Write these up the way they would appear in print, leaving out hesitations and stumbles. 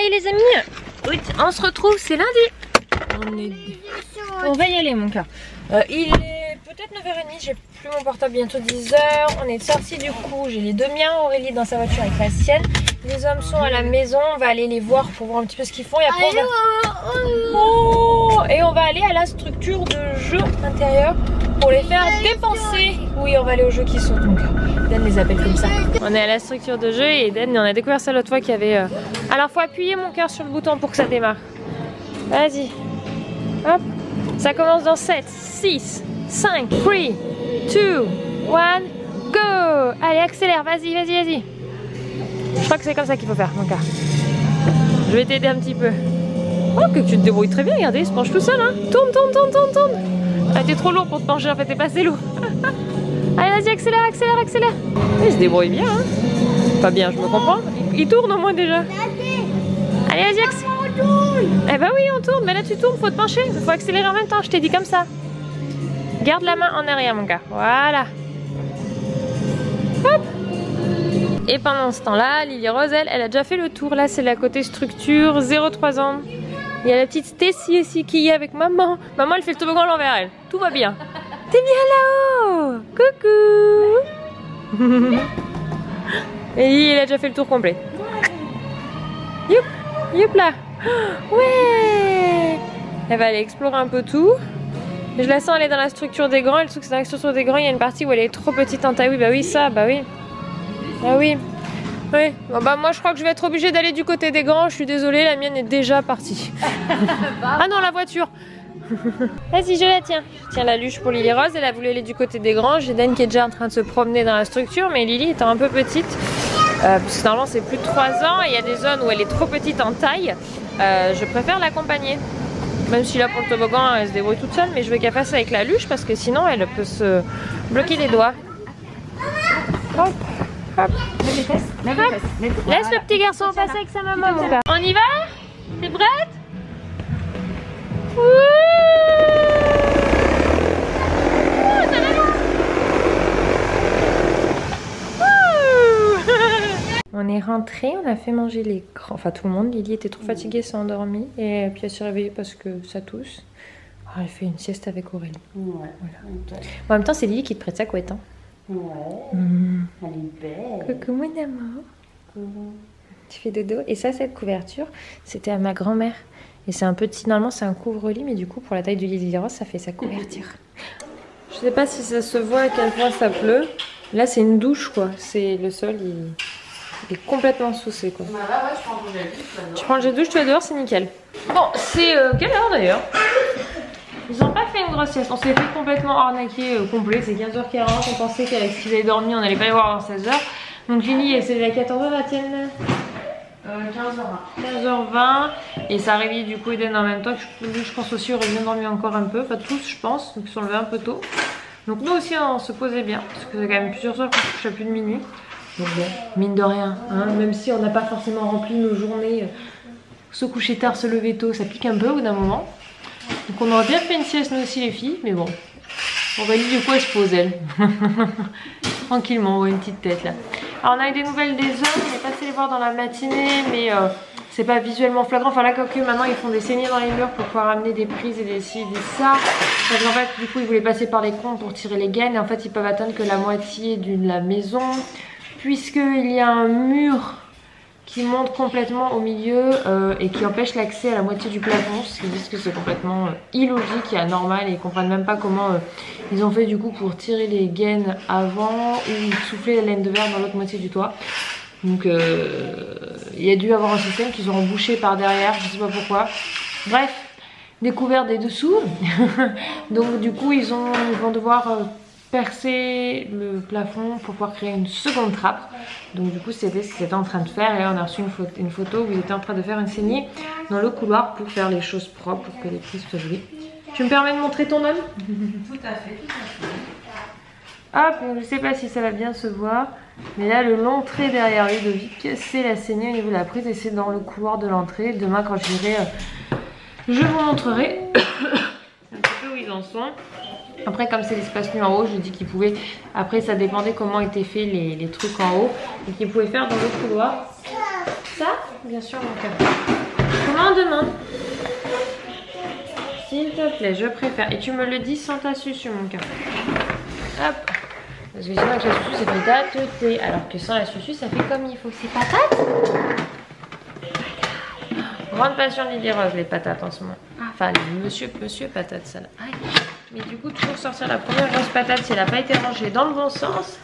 Allez les amis, on se retrouve, c'est lundi. On va y aller mon cœur. Il est peut-être 9h30, j'ai plus mon portable, bientôt 10h. On est sortis du coup, j'ai les deux miens, Aurélie dans sa voiture avec la sienne. Les hommes sont à la maison, on va aller les voir pour voir un petit peu ce qu'ils font. Et après et on va aller à la structure de jeu intérieur pour les faire dépenser. Oui, on va aller aux jeux qui sautent mon cœur. Eden les appelle comme ça. On est à la structure de jeu et Eden, on a découvert ça l'autre fois qu'il y avait... Alors faut appuyer mon cœur sur le bouton pour que ça démarre. Vas-y. Hop. Ça commence dans 7, 6, 5, 3, 2, 1, go. Allez, accélère, vas-y, vas-y, vas-y. Je crois que c'est comme ça qu'il faut faire, mon cœur. Je vais t'aider un petit peu. Oh, que tu te débrouilles très bien, regardez, il se penche tout seul, hein. Tourne, tourne, tourne, tourne, tourne. Ah, t'es trop lourd pour te pencher, en fait, t'es pas assez lourd. Allez, vas-y, accélère, accélère, accélère. Il se débrouille bien, hein. Pas bien, je me comprends. Il tourne au moins déjà. Allez, vas-y, accélère. Eh ben oui, on tourne, mais là tu tournes, faut te pencher, il faut accélérer en même temps, je t'ai dit comme ça. Garde la main en arrière mon gars, voilà. Hop. Et pendant ce temps-là, Lily Rose, elle a déjà fait le tour, là c'est la côté structure, 0-3 ans. Il y a la petite Stacy aussi qui est avec maman. Maman elle fait le toboggan à l'envers elle, tout va bien. T'es bien là-haut. Coucou. Et Lily elle a déjà fait le tour complet. Youp, youp là. Ouais. Elle va aller explorer un peu tout. Je la sens aller dans la structure des grands. Elle trouve que c'est dans la structure des grands. Il y a une partie où elle est trop petite en taille. Oui, bah oui, ça, bah oui. Ah oui. Oui. Bon, bah moi je crois que je vais être obligée d'aller du côté des grands. Je suis désolée, la mienne est déjà partie. Ah non, la voiture. Vas-y, je la tiens. Je tiens la luche pour Lily Rose. Elle a voulu aller du côté des grands. J'ai Dan qui est déjà en train de se promener dans la structure. Mais Lily étant un peu petite, parce que normalement c'est plus de 3 ans. Et il y a des zones où elle est trop petite en taille. Je préfère l'accompagner. Même si là pour le toboggan elle se débrouille toute seule, mais je veux qu'elle fasse avec la luche parce que sinon elle peut se bloquer les doigts. Hop, hop. Laisse le petit garçon passer avec sa maman mon gars. On y va? T'es prête? On est rentré, on a fait manger les grands, enfin tout le monde. Lily était trop fatiguée, s'est endormie et puis elle s'est réveillée parce que ça tousse. Oh, elle fait une sieste avec Aurélie. Ouais. Voilà. Okay. Bon, en même temps, c'est Lily qui te prête sa couette. Hein. Ouais. Elle est belle. Coucou mon amour. Tu fais dodo. Et ça, cette couverture, c'était à ma grand-mère. Et c'est un petit, normalement c'est un couvre-lit, mais du coup pour la taille de Lily Rose, ça fait sa couverture. Je sais pas si ça se voit à quel point ça pleut. Là, c'est une douche quoi. C'est le sol, il est complètement saucé quoi. Bah là, ouais, je prends le jet de douche. Tu prends le jet de douche, tu vas dehors, c'est nickel. Bon, c'est quelle heure d'ailleurs? Ils ont pas fait une grosse sieste, on s'est fait complètement arnaquer complet. C'est 15h40, on pensait qu'avec ce qu'ils avaient dormi, on allait pas les voir avant 16h. Donc Lily, elle s'est levée à 14h, la tienne 15h20. 15h20. Et ça réveille du coup Eden en même temps. Je pense aussi aurait bien dormi encore un peu. Enfin tous je pense, donc ils sont levés un peu tôt. Donc nous aussi on se posait bien, parce que c'est quand même plusieurs soirs qu'on se couche à plus de minuit. Donc bon, mine de rien, hein, même si on n'a pas forcément rempli nos journées, se coucher tard, se lever tôt, ça pique un peu au bout d'un moment. Donc on aurait bien fait une sieste nous aussi les filles, mais bon. Aurélie du coup elle se pose elle. Tranquillement, on voit une petite tête là. Alors on a eu des nouvelles des hommes, on est passé les voir dans la matinée, mais c'est pas visuellement flagrant. Enfin là que maintenant ils font des saignées dans les murs pour pouvoir amener des prises et des ci et des ça. Parce qu'en fait du coup ils voulaient passer par les comptes pour tirer les gaines et en fait ils peuvent atteindre que la moitié de la maison. Puisqu'il y a un mur qui monte complètement au milieu et qui empêche l'accès à la moitié du plafond, ce qui disent que c'est complètement illogique et anormal et ils comprennent même pas comment ils ont fait du coup pour tirer les gaines avant ou souffler la laine de verre dans l'autre moitié du toit. Donc il y a dû avoir un système qu'ils ont bouché par derrière, je sais pas pourquoi. Bref, découvert des dessous. Donc du coup ils vont devoir percer le plafond pour pouvoir créer une seconde trappe. Donc du coup c'était ce qu'ils étaient en train de faire et là on a reçu une photo où ils étaient en train de faire une saignée dans le couloir pour faire les choses propres, pour que les prises soient jouées. Tu me permets de montrer ton homme? Tout à fait, tout à fait. Hop, je sais pas si ça va bien se voir, mais là le long trait derrière Ludovic, c'est la saignée au niveau de la prise et c'est dans le couloir de l'entrée. Demain quand j'irai, je vous montrerai un petit peu où ils en sont. Après comme c'est l'espace nu en haut, je dis qu'ils pouvaient, après ça dépendait comment étaient faits les trucs en haut, et qu'ils pouvaient faire dans le couloir. Ça bien sûr mon cœur. Commande. S'il te plaît, je préfère. Et tu me le dis sans ta susu mon cœur. Hop. Parce que sinon avec la susu ça fait tateter. Alors que sans la susu ça fait comme il faut. C'est patate. Grande passion de Lily Rose les patates en ce moment. Enfin monsieur patate ça là. Aïe. Mais du coup toujours sortir la première grosse patate si elle n'a pas été rangée dans le bon sens.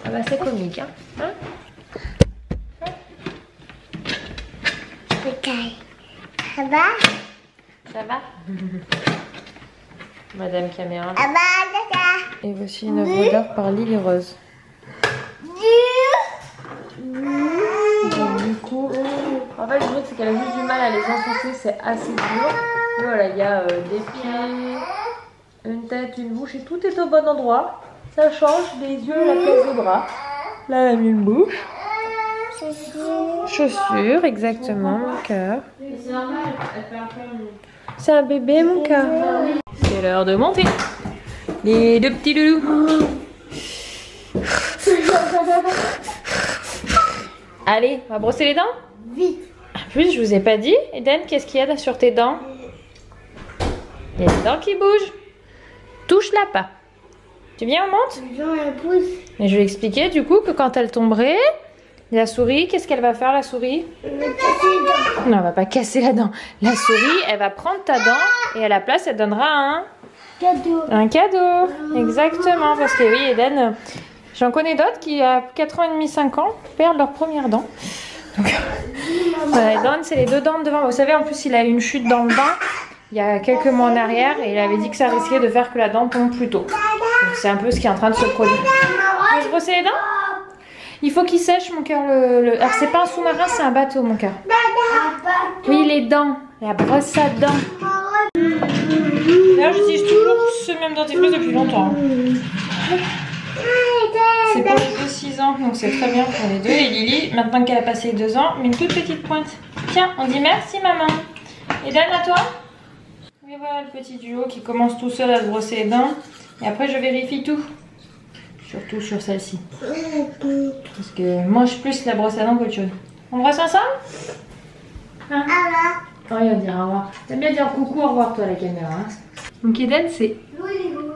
Ah bah c'est comique hein. Ça va? Ça va? Madame Caméra. Ça va? Et voici une œuvre d'art par Lily Rose. Donc, du coup, en fait, je dirais que c'est qu'elle a juste du mal à les enfoncer, c'est assez dur. Voilà, il y a des pieds, une tête, une bouche et tout est au bon endroit. Ça change des yeux, la place des bras. Là, elle a mis une bouche. Chaussures, exactement, mon cœur. C'est normal, elle fait un peu. C'est un bébé, mon cœur. C'est l'heure de monter. Les deux petits loulous. Allez, on va brosser les dents? Vite. En plus, je vous ai pas dit, Eden, qu'est-ce qu'il y a là sur tes dents? Il y a des dents qui bougent. Touche-la pas. Tu viens, on monte? Mais je vais expliquer du coup que quand elle tomberait, la souris, qu'est-ce qu'elle va faire la souris? Non, elle va pas casser la dent. La souris, elle va prendre ta dent et à la place, elle donnera un cadeau. Un cadeau, exactement. Parce que oui, Eden, j'en connais d'autres qui, à 4 ans et demi, 5 ans, perdent leur première dent. Donc, voilà, Eden, c'est les deux dents de devant. Vous savez, en plus, il a eu une chute dans le bain il y a quelques mois en arrière et il avait dit que ça risquait de faire que la dent tombe plus tôt. Donc, c'est un peu ce qui est en train de se produire. Tu veux brosser les dents? Il faut qu'il sèche, mon cœur. Alors, c'est pas un sous-marin, c'est un bateau, mon cœur. Oui, les dents. La brosse à dents. D'ailleurs, j'utilise toujours ce même dentifrice depuis longtemps. C'est pour les 2-6 ans, donc c'est très bien pour les deux. Et Lily, maintenant qu'elle a passé 2 ans, met une toute petite pointe. Tiens, on dit merci, maman. Eden, à toi. Et voilà le petit duo qui commence tout seul à se brosser les dents. Et après, je vérifie tout. Surtout sur celle-ci. Parce que mange plus la brosse à dents qu'autre chose. On brosse ensemble? Hein? Oh, il va dire au revoir. T'aimes bien dire coucou, au revoir, toi, à la caméra. Hein? Donc, Eden, c'est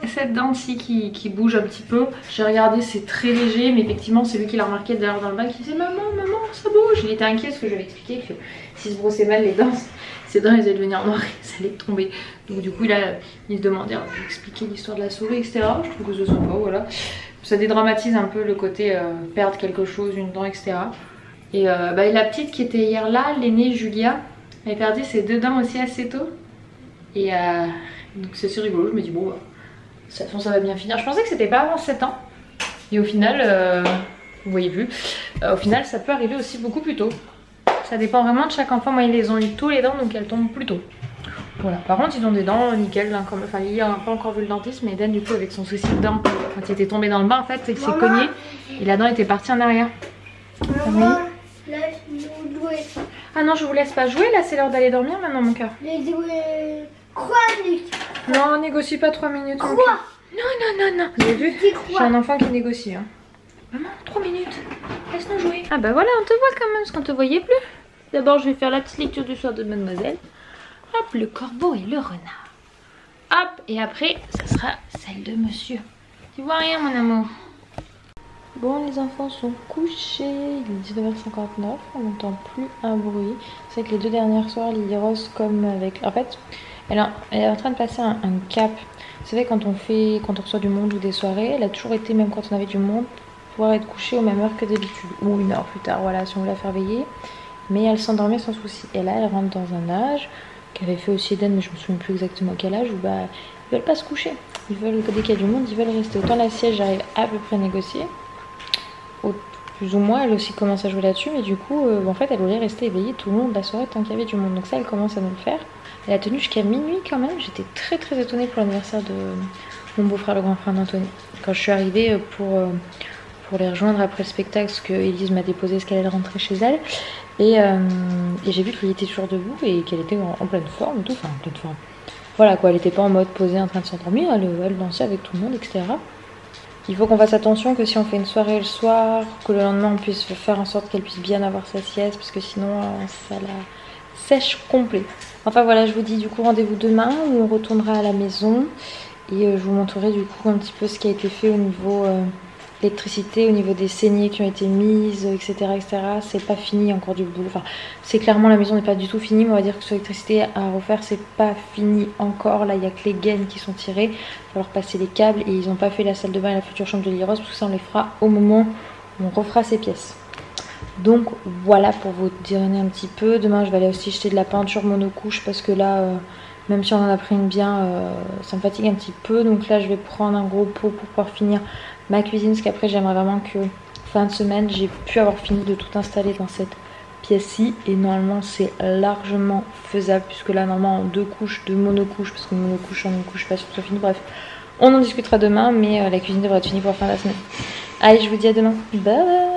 cette dent-ci qui bouge un petit peu. J'ai regardé, c'est très léger, mais effectivement, c'est lui qui l'a remarqué d'ailleurs dans le bain qui disait maman, ça bouge. Il était inquiet parce que je lui avais expliqué que s'il se brossait mal les dents, ses dents elles allaient devenir noires et ça allait tomber. Donc, du coup, il se demandait de lui expliquer l'histoire de la souris, etc. Je trouve que c'est sympa, voilà. Ça dédramatise un peu le côté perdre quelque chose, une dent, etc. Et la petite qui était hier là, l'aînée Julia, elle a perdu ses 2 dents aussi assez tôt. Et donc c'est assez rigolo, je me dis bon, de toute façon ça va bien finir. Je pensais que c'était pas avant 7 ans. Et au final, vous voyez plus, au final ça peut arriver aussi beaucoup plus tôt. Ça dépend vraiment de chaque enfant. Moi ils les ont eu tôt les dents, donc elles tombent plus tôt. Voilà, par contre ils ont des dents nickel, hein, comme... enfin Lily n'a pas encore vu le dentiste, mais Eden du coup avec son souci de dents, quand il était tombé dans le bain en fait, il s'est cogné et la dent était partie en arrière. Maman, laisse-nous jouer. Ah non, je vous laisse pas jouer, là c'est l'heure d'aller dormir maintenant mon cœur. Les jouer 3 minutes. Non, on négocie pas 3 minutes. Quoi? Non. Vous avez vu? J'ai un enfant qui négocie. Hein. Maman, 3 minutes. Laisse-nous jouer. Ah bah voilà, on te voit quand même, parce qu'on te voyait plus. D'abord, je vais faire la petite lecture du soir de mademoiselle. Hop, le corbeau et le renard. Hop, et après, ça sera celle de monsieur. Tu vois rien, mon amour? Bon, les enfants sont couchés. Il est 19h59, on n'entend plus un bruit. C'est vrai que les 2 dernières soirs, Lily Rose, comme avec... En fait, elle est en train de passer un cap. Vous savez, quand on reçoit du monde ou des soirées, elle a toujours été, même quand on avait du monde, pouvoir être couchée aux mêmes heures que d'habitude. Ou 1 heure plus tard, voilà, si on voulait la faire veiller. Mais elle s'endormait sans souci. Et là, elle rentre dans un âge qu'avait fait aussi Eden, mais je me souviens plus exactement quel âge, où bah, ils veulent pas se coucher. Ils veulent, dès qu'il y a du monde, ils veulent rester. Autant la sieste, j'arrive à peu près à négocier. Plus ou moins, elle aussi commence à jouer là-dessus, mais du coup, en fait, elle voulait rester éveillée tout le long de la soirée tant qu'il y avait du monde. Donc ça, elle commence à nous le faire. Elle a tenu jusqu'à minuit quand même. J'étais très très étonnée pour l'anniversaire de mon beau-frère, le grand frère d'Anthony. Quand je suis arrivée pour les rejoindre après le spectacle, parce que Elise m'a déposé, parce qu'elle allait rentrer chez elle. Et j'ai vu qu'elle était toujours debout et qu'elle était en pleine forme et tout. Enfin, en pleine forme. Voilà quoi, elle était pas en mode posée en train de s'endormir. Elle dansait avec tout le monde, etc. Il faut qu'on fasse attention que si on fait une soirée le soir, que le lendemain on puisse faire en sorte qu'elle puisse bien avoir sa sieste, parce que sinon ça la sèche complet. Enfin voilà, je vous dis du coup rendez-vous demain où on retournera à la maison et je vous montrerai du coup un petit peu ce qui a été fait au niveau électricité, au niveau des saignées qui ont été mises, etc. etc. C'est pas fini encore du boulot. Enfin, c'est clairement la maison n'est pas du tout finie, mais on va dire que sur l'électricité à refaire, c'est pas fini encore. Là, il y a que les gaines qui sont tirées. Il va falloir passer les câbles et ils n'ont pas fait la salle de bain et la future chambre de Lily Rose. Tout ça, on les fera au moment où on refera ces pièces. Donc voilà pour vous dire un petit peu. Demain, je vais aller aussi jeter de la peinture monocouche parce que là, même si on en a pris une bien, ça me fatigue un petit peu. Donc là, je vais prendre un gros pot pour pouvoir finir ma cuisine, parce qu'après j'aimerais vraiment que fin de semaine j'ai pu avoir fini de tout installer dans cette pièce-ci, et normalement c'est largement faisable puisque là normalement en 2 couches de monocouche, parce que monocouche en une couche je suis pas sûre que ce soit fini. Bref, on en discutera demain, mais la cuisine devrait être finie pour la fin de la semaine. Allez, je vous dis à demain, bye bye.